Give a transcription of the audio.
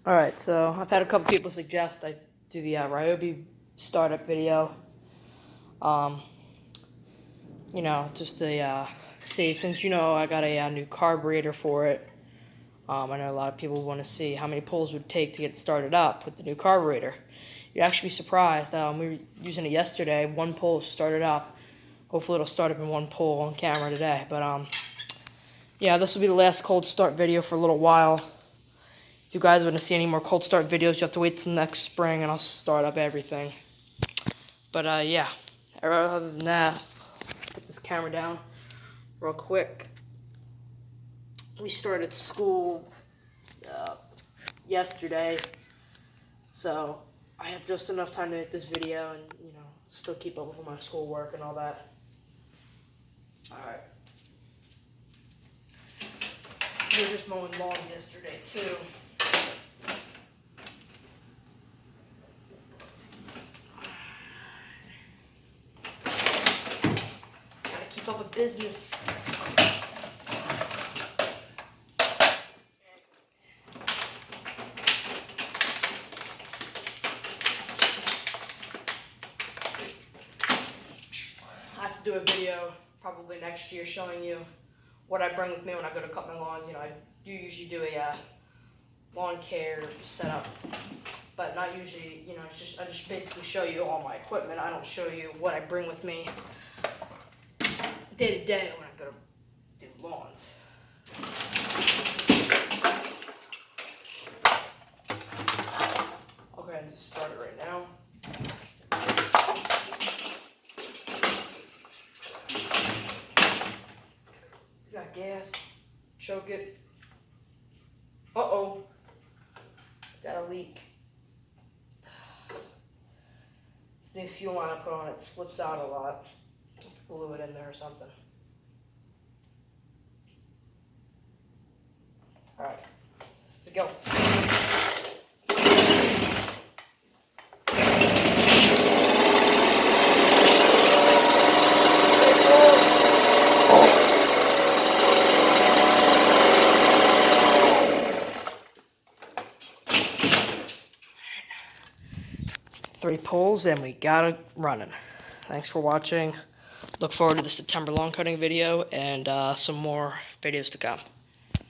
Alright, so I've had a couple people suggest I do the Ryobi startup video. Just to see, since I got a new carburetor for it. I know a lot of people want to see how many pulls it would take to get started up with the new carburetor. You'd actually be surprised. We were using it yesterday. One pull started up. Hopefully it'll start up in one pull on camera today. But yeah, this will be the last cold start video for a little while. If you guys want to see any more cold start videos, you have to wait till next spring and I'll start up everything. But yeah, other than that, put this camera down real quick. We started school yesterday, so I have just enough time to make this video and still keep up with my schoolwork and all that. Alright. We were just mowing lawns yesterday too. Gotta keep up with business. I have to do a video probably next year showing you what I bring with me when I go to cut my lawns. I do usually do a lawn care setup, but not usually, I just basically show you all my equipment. I don't show you what I bring with me day to day when I go to do lawns. Okay, I'll just start it right now. Got gas, choke it. Uh-oh, got a leak. This new fuel line I put on it slips out a lot. Glue it in there or something. Alright, here we go. 3 pulls and we got it running. Thanks for watching. Look forward to the September lawn cutting video and some more videos to come.